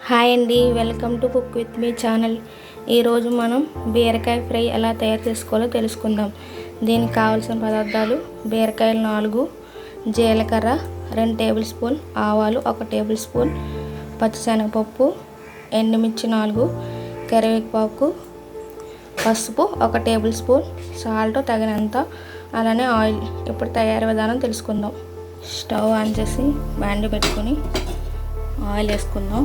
Hi అండి, welcome to cook with me channel. ఈరోజు మనం బీరకాయ ఫ్రై ఎలా తయారు చేసుకోవాలో తెలుసుకుందాం. దీనికి కావాల్సిన పదార్థాలు: బీరకాయలు 4, జీలకర్ర 2 టేబుల్ స్పూన్, ఆవాలు 1 టేబుల్ స్పూన్, పచ్చిశనగపప్పు, ఎండుమిర్చి 4, కరివేపాకు, పసుపు 1 టేబుల్ స్పూన్, సాల్ట్ తగినంత, అలానే ఆయిల్. ఇప్పుడు తయారీ విధానం తెలుసుకుందాం. స్టవ్ ఆన్ చేసి బాండి పెట్టుకొని ఆయిల్ వేసుకుందాం.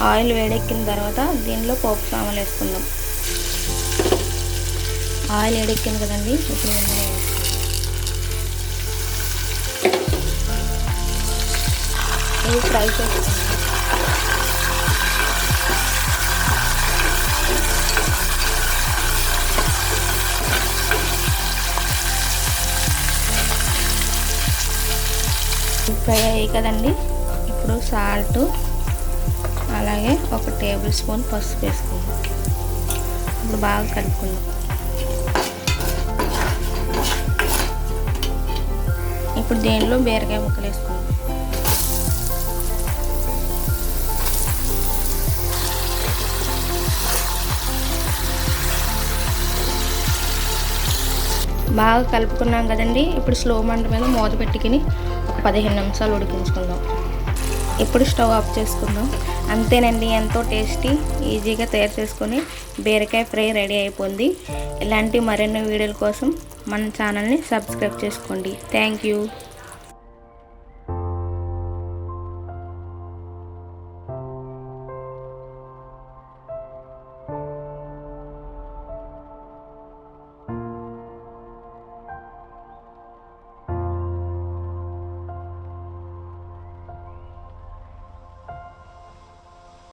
ఆయిల్ వేడెక్కిన తర్వాత దీనిలో పోపు సామాన్లు వేసుకుందాం. ఆయిల్ వేడెక్కింది కదండి, ఇప్పుడు ఇది ఫ్రై చేసుకుందాం. ఫ్రై అయ్యాయి కదండి, ఇప్పుడు సాల్ట్ అలాగే 1 టేబుల్ స్పూన్ పసుపు వేసుకుందాం. ఇప్పుడు బాగా కలుపుకుందాం. ఇప్పుడు దీనిలో బీరకాయ ముక్కలు వేసుకుందాం. బాగా కలుపుకున్నాం కదండి, ఇప్పుడు స్లో మంట మీద మూత పెట్టుకుని ఒక 15 నిమిషాలు ఉడికించుకుందాం. ఇప్పుడు స్టవ్ ఆఫ్ చేసుకుందాం. అంతేనండి, ఎంతో టేస్టీ ఈజీగా తయారు చేసుకొని బీరకాయ ఫ్రై రెడీ అయిపోయింది. ఇలాంటి మరిన్ని వీడియోల కోసం మన ఛానల్ని సబ్స్క్రైబ్ చేసుకోండి. Thank you.